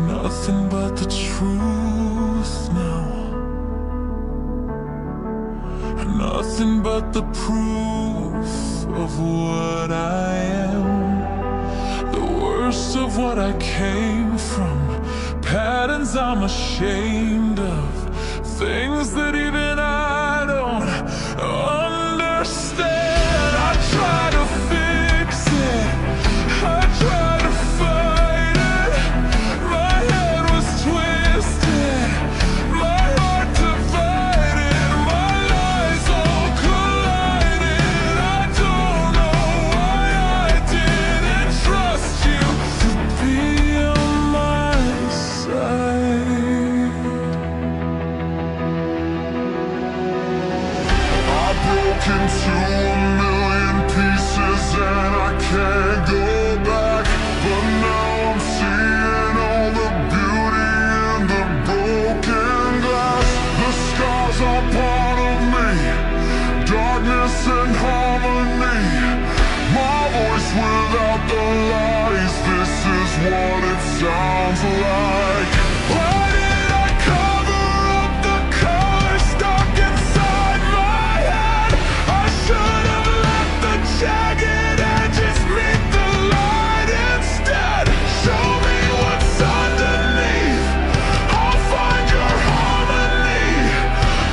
Nothing but the truth now. Nothing but the proof of what I am. The worst of what I came from. Patterns I'm ashamed of. Things that even I don't understand. I try to fix it. I try to fight it. My head was twisted, my heart divided, my lies all collided. I don't know why I didn't trust you to be on my side. I broke into a million pieces and I can't go back. But now I'm seeing all the beauty in the broken glass. The scars are part of me, darkness and harmony. My voice without the lies, this is what it sounds like. Why did I cover up the color stuck inside my head? I should have let the jagged edges meet the light instead. Show me what's underneath, I'll find your harmony.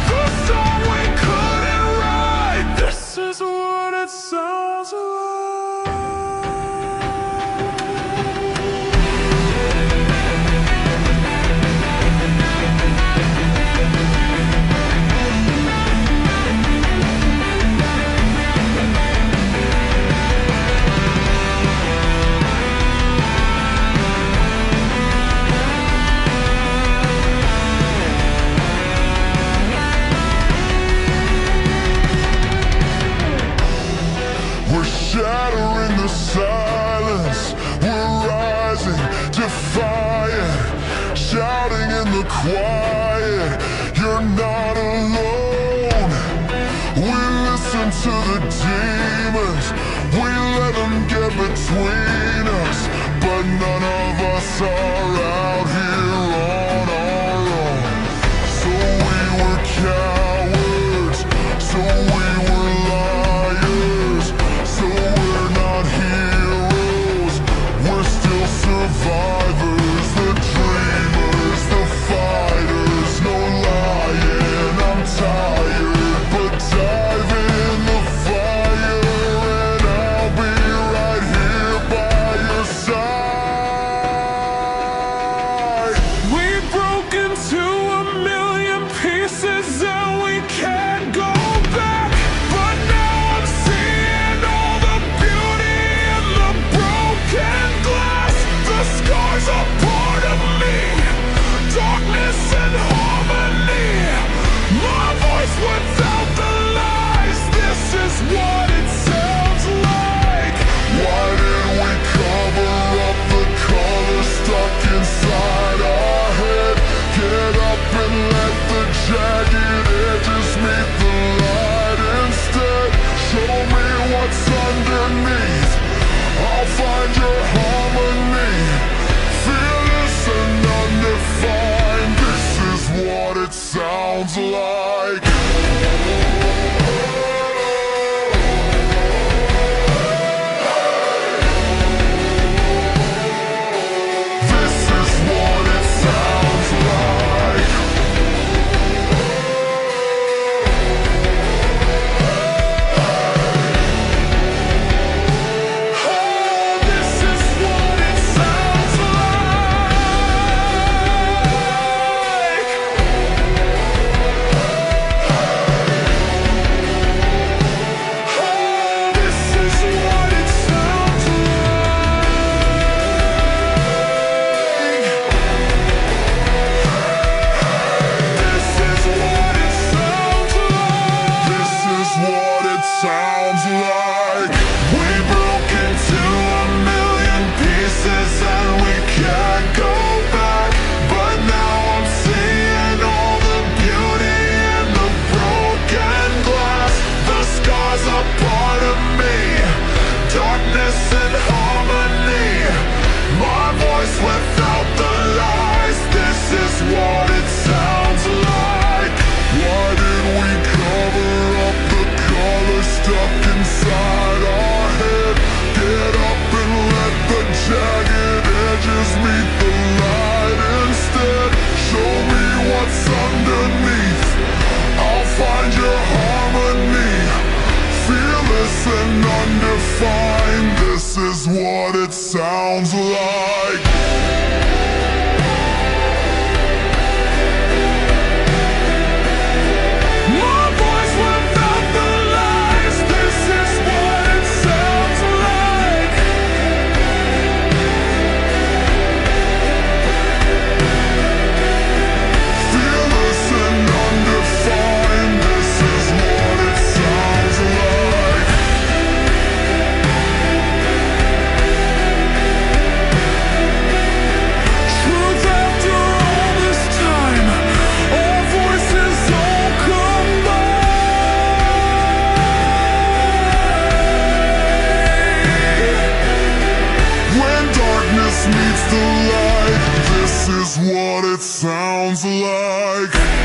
The song we couldn't write, this is what it sounds like. We're shattering the silence, we're rising, defiant, shouting in the quiet, you're not alone. We listen to the demons, we let them get between us, but none of us are out here on our own. So we were cowards, so we were liars, so we're not heroes, we're still survivors, the dreamers, the fighters, no lying, I'm tired, but dive in the fire and I'll be right here by your side. undefined. This is what it sounds like. Meets the light, this is what it sounds like.